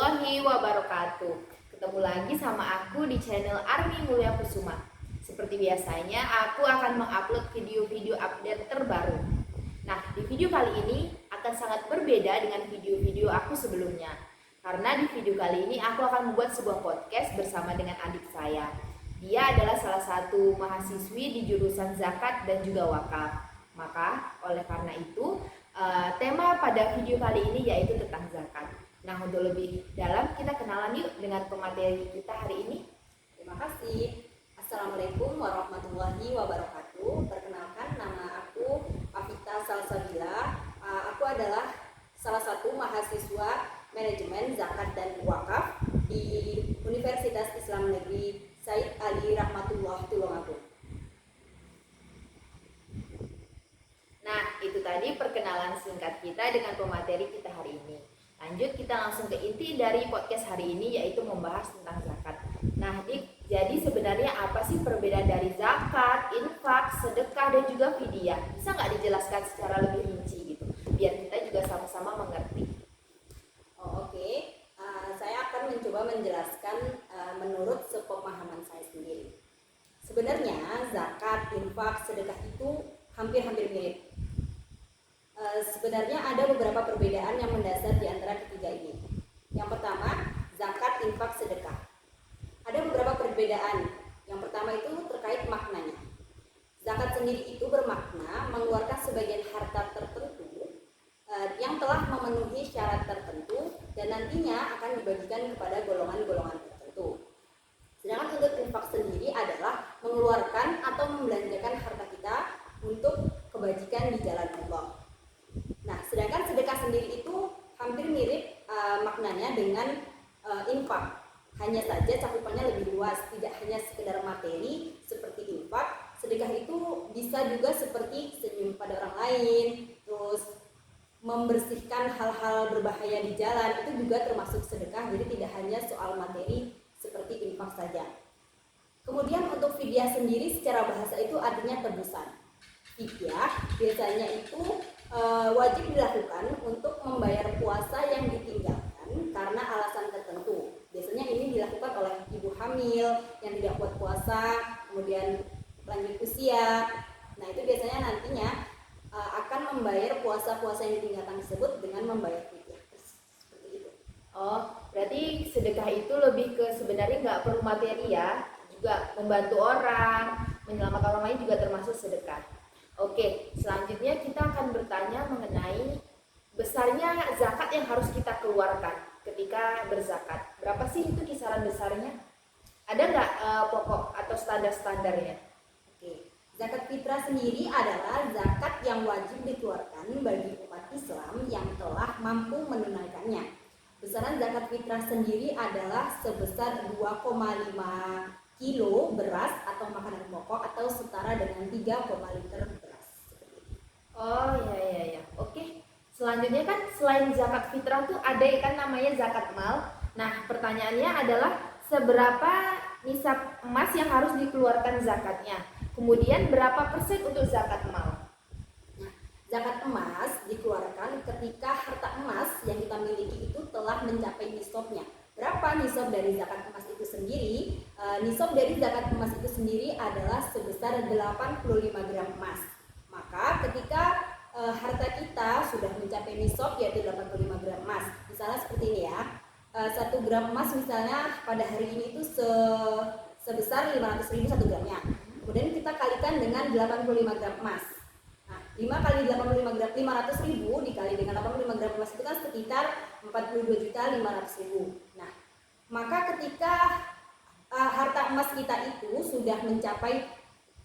warahmatullahi wabarakatuh. Ketemu lagi sama aku di channel Army Mulia Kusuma. Seperti biasanya, aku akan mengupload video-video update terbaru. Nah, di video kali ini akan sangat berbeda dengan video-video aku sebelumnya. Karena di video kali ini aku akan membuat sebuah podcast bersama dengan adik saya. Dia adalah salah satu mahasiswi di jurusan zakat dan juga wakaf. Maka, oleh karena itu, tema pada video kali ini yaitu tentang zakat. Nah, untuk lebih dalam kita kenalan yuk dengan pemateri kita hari ini. Terima kasih. Assalamualaikum warahmatullahi wabarakatuh. Perkenalkan, nama aku Afita Salsabila. Aku adalah salah satu mahasiswa manajemen zakat dan wakaf di Universitas Islam Negeri Said Ali Rahmatullah Tulungagung. Nah, itu tadi perkenalan singkat kita dengan pemateri kita hari ini. Lanjut kita langsung ke inti dari podcast hari ini, yaitu membahas tentang zakat. Nah, jadi sebenarnya apa sih perbedaan dari zakat, infak, sedekah, dan juga fidyah? Bisa nggak dijelaskan secara lebih rinci gitu, biar kita juga sama-sama mengerti. Oke. Saya akan mencoba menjelaskan menurut sepemahaman saya sendiri. Sebenarnya zakat, infak, sedekah itu hampir-hampir mirip. Sebenarnya ada beberapa perbedaan yang mendasar di antara ketiga ini. Yang pertama, zakat, infak, sedekah. Ada beberapa perbedaan. Yang pertama itu terkait maknanya. Zakat sendiri itu bermakna mengeluarkan sebagian harta tertentu yang telah memenuhi syarat tertentu dan nantinya akan dibagikan kepada golongan-golongan tertentu. Sedangkan untuk infak sendiri adalah mengeluarkan atau membelanjakan harta kita untuk kebajikan di jalan Allah. Nah, sedangkan sedekah sendiri itu hampir mirip maknanya dengan infak. Hanya saja cakupannya lebih luas, tidak hanya sekedar materi seperti infak. Sedekah itu bisa juga seperti senyum pada orang lain, terus membersihkan hal-hal berbahaya di jalan, itu juga termasuk sedekah. Jadi tidak hanya soal materi seperti infak saja. Kemudian untuk fidyah sendiri secara bahasa itu artinya tebusan. Fidyah biasanya itu wajib dilakukan untuk membayar puasa yang ditinggalkan karena alasan tertentu. Biasanya ini dilakukan oleh ibu hamil yang tidak kuat puasa, kemudian lanjut usia. Nah, itu biasanya nantinya akan membayar puasa-puasa yang ditinggalkan tersebut dengan membayar fidyah. Seperti itu. Oh, berarti sedekah itu lebih ke sebenarnya nggak perlu materi ya, juga membantu orang, menyelamatkan orang lain juga termasuk sedekah. Oke, selanjutnya kita akan bertanya mengenai besarnya zakat yang harus kita keluarkan ketika berzakat. Berapa sih itu kisaran besarnya? Ada nggak pokok atau standar-standarnya? Oke. Zakat fitrah sendiri adalah zakat yang wajib dikeluarkan bagi umat Islam yang telah mampu menunaikannya. Besaran zakat fitrah sendiri adalah sebesar 2,5 kilo beras atau makanan pokok atau setara dengan 3 liter beras. Oh ya. Oke. Selanjutnya kan selain zakat fitrah tuh ada kan namanya zakat mal. Nah, pertanyaannya adalah seberapa nisab emas yang harus dikeluarkan zakatnya? Kemudian berapa persen untuk zakat mal? Nah, zakat emas dikeluarkan ketika harta emas yang kita miliki itu telah mencapai nisabnya. Berapa nisab dari zakat emas itu sendiri? Nisab dari zakat emas itu sendiri adalah sebesar 85 gram emas. Maka ketika harta kita sudah mencapai nisab yaitu 85 gram emas, misalnya seperti ini ya, 1 gram emas misalnya pada hari ini itu sebesar 500.000 1 gramnya. Kemudian kita kalikan dengan 85 gram emas. Nah, 5 kali 85 gram, 500.000 dikali dengan 85 gram emas itu kan sekitar 42.500.000. Nah, maka ketika harta emas kita itu sudah mencapai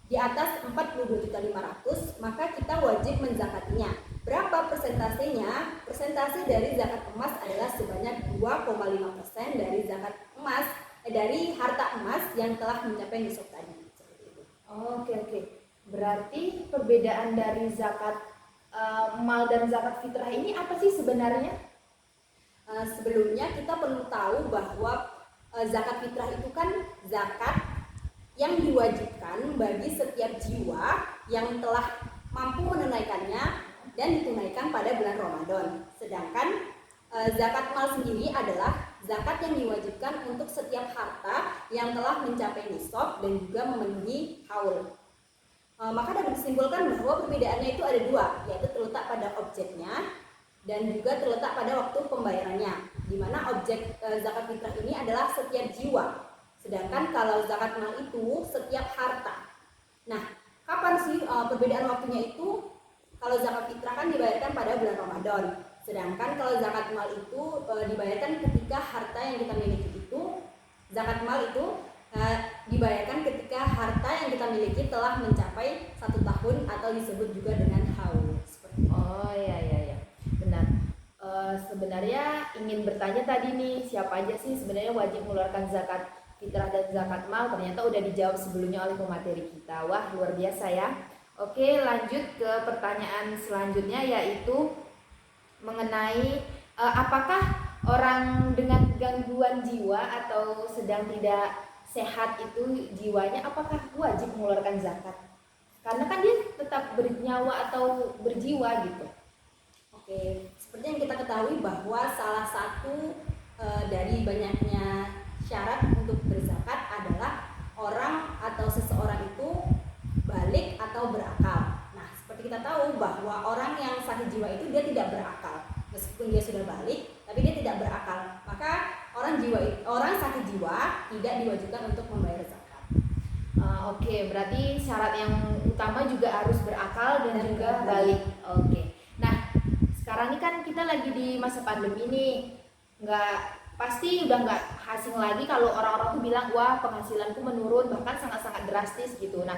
di atas 42.500.000, maka kita wajib menzakatinya. Berapa persentasenya? Persentase dari zakat emas adalah sebanyak 2,5% dari zakat emas, dari harta emas yang telah mencapai nisab tadi. Oke. Berarti perbedaan dari zakat mal dan zakat fitrah ini apa sih sebenarnya? Sebelumnya kita perlu tahu bahwa zakat fitrah itu kan zakat yang diwajibkan bagi setiap jiwa yang telah mampu menunaikannya dan ditunaikan pada bulan Ramadan. Sedangkan zakat mal sendiri adalah zakat yang diwajibkan untuk setiap harta yang telah mencapai nisab dan juga memenuhi haul. Maka dapat disimpulkan bahwa perbedaannya itu ada dua, yaitu terletak pada objeknya dan juga terletak pada waktu pembayarannya. Di mana objek zakat fitrah ini adalah setiap jiwa, sedangkan kalau zakat mal itu setiap harta. Nah, kapan sih perbedaan waktunya itu? Kalau zakat fitrah kan dibayarkan pada bulan Ramadan, sedangkan kalau zakat mal itu dibayarkan ketika harta yang kita miliki itu, zakat mal itu dibayarkan ketika harta yang kita miliki telah mencapai 1 tahun atau disebut juga dengan haul. Oh iya, benar. Sebenarnya ingin bertanya tadi nih, siapa aja sih sebenarnya wajib mengeluarkan zakat fitrah dan zakat mal? Ternyata udah dijawab sebelumnya oleh pemateri kita. Wah, luar biasa ya. Oke, lanjut ke pertanyaan selanjutnya, yaitu mengenai apakah orang dengan gangguan jiwa atau sedang tidak sehat itu jiwanya, apakah wajib mengeluarkan zakat? Karena kan dia tetap bernyawa atau berjiwa gitu. Oke, seperti yang kita ketahui bahwa salah satu dari banyaknya syarat untuk berzakat adalah orang atau seseorang itu balik atau berakal. Nah, seperti kita tahu bahwa orang yang sakit jiwa itu dia tidak berakal. Meskipun dia sudah balik, tapi dia tidak berakal. Maka orang sakit jiwa tidak diwajibkan untuk membayar zakat. Oke, berarti syarat yang utama juga harus berakal dan juga balik. Oke. Nah, sekarang ini kan kita lagi di masa pandemi nih, pasti udah nggak asing lagi kalau orang-orang tuh bilang, wah penghasilanku menurun, bahkan sangat-sangat drastis gitu. Nah,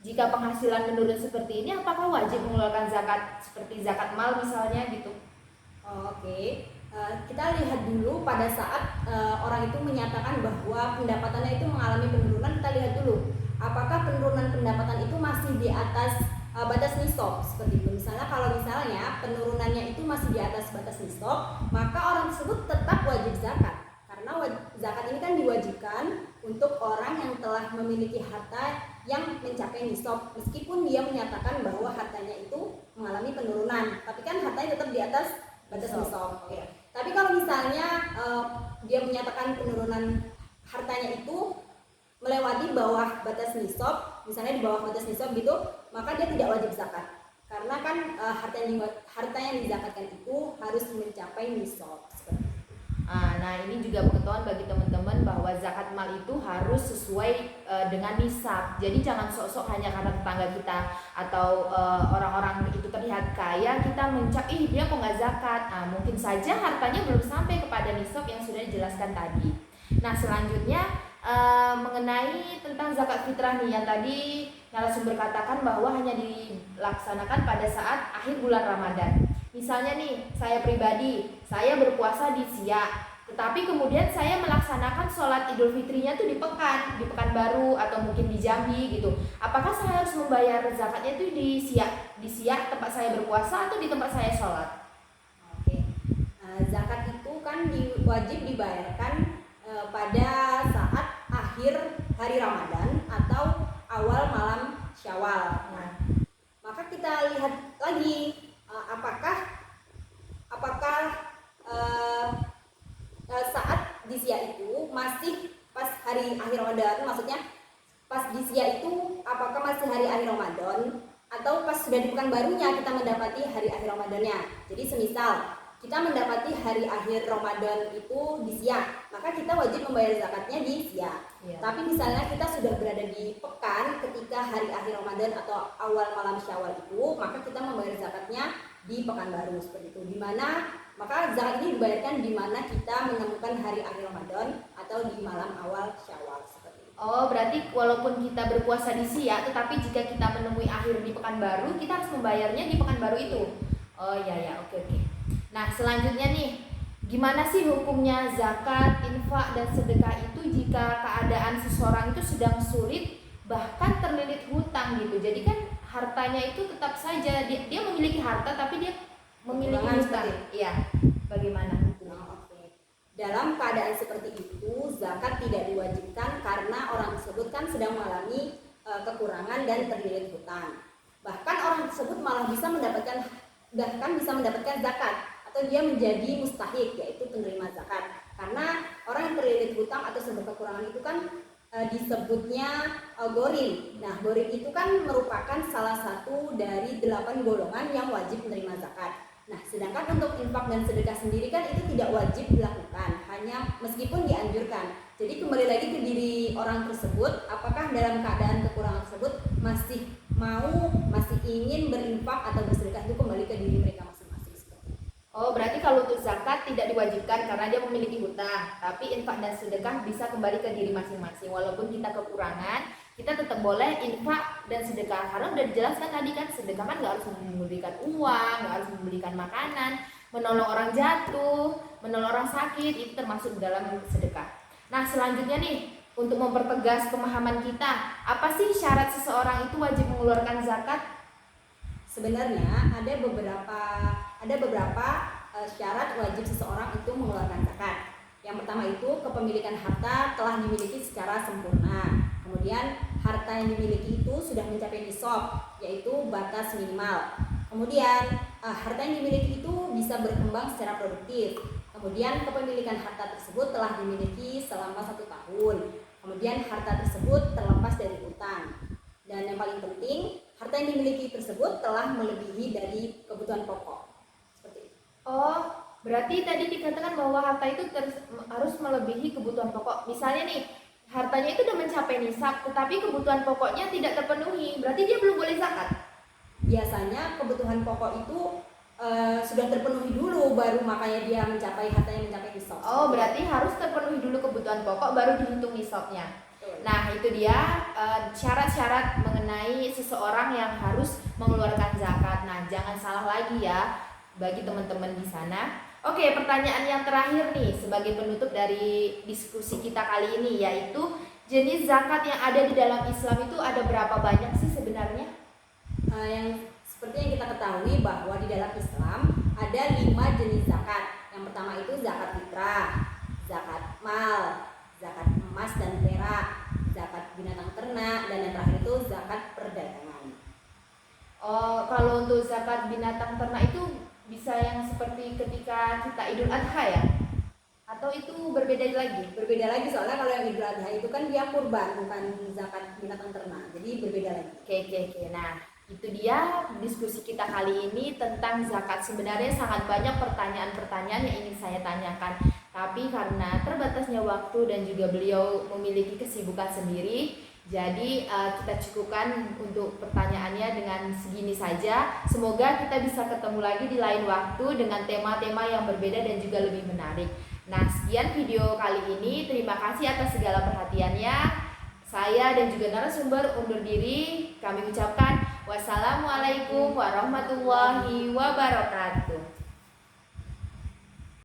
jika penghasilan menurun seperti ini, apakah wajib mengeluarkan zakat seperti zakat mal misalnya gitu? Oke. Kita lihat dulu pada saat orang itu menyatakan bahwa pendapatannya itu mengalami penurunan, kita lihat dulu apakah penurunan pendapatan itu masih di atas batas nisab seperti itu. Kalau misalnya penurunannya itu masih di atas batas nisab, maka orang tersebut tetap wajib zakat. Karena zakat ini kan diwajibkan untuk orang yang telah memiliki harta yang mencapai nisab, meskipun dia menyatakan bahwa hartanya itu mengalami penurunan, tapi kan hartanya tetap di atas batas nisab. Tapi kalau misalnya dia menyatakan penurunan hartanya itu melewati bawah batas nisab, misalnya di bawah batas nisab gitu, maka dia tidak wajib zakat. Karena kan harta yang dizakatkan itu harus mencapai nisab. Nah, ini juga pengetahuan bagi teman-teman bahwa zakat mal itu harus sesuai dengan nisab. Jadi jangan sok-sok hanya karena tetangga kita atau orang-orang itu terlihat kaya kita mencap, dia kok nggak zakat. Mungkin saja hartanya belum sampai kepada nisab yang sudah dijelaskan tadi. Nah, selanjutnya mengenai tentang zakat fitrah nih, yang tadi narasumber katakan bahwa hanya dilaksanakan pada saat akhir bulan Ramadan. Misalnya nih, saya pribadi, saya berpuasa di Siak, tetapi kemudian saya melaksanakan sholat Idul Fitrinya tuh di Pekanbaru atau mungkin di Jambi gitu. Apakah saya harus membayar zakatnya itu di Siak tempat saya berpuasa atau di tempat saya sholat? Oke. Zakat itu kan wajib dibayarkan pada saat akhir hari Ramadan atau awal malam Syawal. Nah, maka kita lihat lagi apakah saat di Siak itu masih pas hari akhir Ramadan, maksudnya pas di Siak itu apakah masih hari akhir Ramadan atau pas sudah di Pekanbarunya kita mendapati hari akhir Ramadannya. Jadi semisal kita mendapati hari akhir Ramadan itu di Siak, maka kita wajib membayar zakatnya di Siak. Tapi misalnya kita sudah berada di pekan ketika hari akhir Ramadan atau awal malam Syawal itu, maka kita membayar zakatnya di Pekanbaru seperti itu. Dimana maka zakat ini dibayarkan di mana kita menemukan hari akhir Ramadan atau di malam awal Syawal seperti itu. Oh, berarti walaupun kita berpuasa di Siak, tetapi jika kita menemui akhir di Pekanbaru, kita harus membayarnya di Pekanbaru itu. Oh iya, oke. Nah, selanjutnya nih, gimana sih hukumnya zakat, infak, dan sedekah itu jika keadaan seseorang itu sedang sulit, bahkan terlilit hutang gitu. Jadi kan hartanya itu tetap saja, dia memiliki harta tapi dia memiliki hutang. Iya, bagaimana hukumnya? Dalam keadaan seperti itu, zakat tidak diwajibkan karena orang tersebut kan sedang mengalami kekurangan dan terlilit hutang. Bahkan orang tersebut malah bisa mendapatkan zakat, atau dia menjadi mustahik, yaitu penerima zakat. Karena orang yang terlilit hutang atau sedekah kekurangan itu kan disebutnya gorim. Nah, gorim itu kan merupakan salah satu dari 8 golongan yang wajib menerima zakat. Nah, sedangkan untuk infak dan sedekah sendiri kan itu tidak wajib dilakukan, hanya meskipun dianjurkan. Jadi kembali lagi ke diri orang tersebut, apakah dalam keadaan kekurangan tersebut masih ingin berinfak atau bersedekah, itu kembali ke diri mereka masing-masing. Oh, berarti kalau untuk zakat tidak diwajibkan karena dia memiliki hutang, tapi infak dan sedekah bisa kembali ke diri masing-masing. Walaupun kita kekurangan, kita tetap boleh infak dan sedekah. Karena udah dijelaskan tadi kan, sedekah kan nggak harus memberikan uang, nggak harus memberikan makanan, menolong orang jatuh, menolong orang sakit, itu termasuk dalam sedekah. Nah, selanjutnya nih, untuk mempertegas pemahaman kita, apa sih syarat seseorang itu wajib mengeluarkan zakat? Sebenarnya ada beberapa syarat wajib seseorang itu mengeluarkan zakat. Yang pertama itu kepemilikan harta telah dimiliki secara sempurna. Kemudian harta yang dimiliki itu sudah mencapai nisab, yaitu batas minimal. Kemudian harta yang dimiliki itu bisa berkembang secara produktif. Kemudian kepemilikan harta tersebut telah dimiliki selama 1 tahun. Kemudian harta tersebut terlepas dari utang. Dan yang paling penting, harta yang dimiliki tersebut telah melebihi dari kebutuhan pokok. Seperti itu. Oh, berarti tadi dikatakan bahwa harta itu harus melebihi kebutuhan pokok. Misalnya nih, hartanya itu udah mencapai nisab, tetapi kebutuhan pokoknya tidak terpenuhi. Berarti dia belum boleh zakat. Biasanya kebutuhan pokok itu sudah terpenuhi dulu, baru makanya dia mencapai harta yang mencapai nisab. Oh, berarti harus terpenuhi dulu kebutuhan pokok, baru dihitung nisabnya. Nah, itu dia syarat-syarat mengenai seseorang yang harus mengeluarkan zakat. Nah, jangan salah lagi ya bagi teman-teman di sana. Oke, pertanyaan yang terakhir nih sebagai penutup dari diskusi kita kali ini, yaitu jenis zakat yang ada di dalam Islam itu ada berapa banyak sih sebenarnya? Yang seperti yang kita ketahui bahwa di dalam Islam ada 5 jenis zakat. Yang pertama itu zakat fitrah, zakat mal, zakat emas dan perak, zakat binatang ternak, dan yang terakhir itu zakat perdagangan. Oh, kalau untuk zakat binatang ternak itu bisa yang seperti ketika kita Idul Adha ya? Atau itu berbeda lagi? Berbeda lagi, soalnya kalau yang Idul Adha itu kan dia kurban, bukan zakat binatang ternak. Jadi berbeda lagi. Oke. Nah, itu dia diskusi kita kali ini tentang zakat. Sebenarnya sangat banyak pertanyaan-pertanyaan yang ingin saya tanyakan, tapi karena terbatasnya waktu dan juga beliau memiliki kesibukan sendiri, jadi kita cukupkan untuk pertanyaannya dengan segini saja. Semoga kita bisa ketemu lagi di lain waktu dengan tema-tema yang berbeda dan juga lebih menarik. Nah, sekian video kali ini. Terima kasih atas segala perhatiannya. Saya dan juga narasumber undur diri. Kami ucapkan wassalamualaikum warahmatullahi wabarakatuh.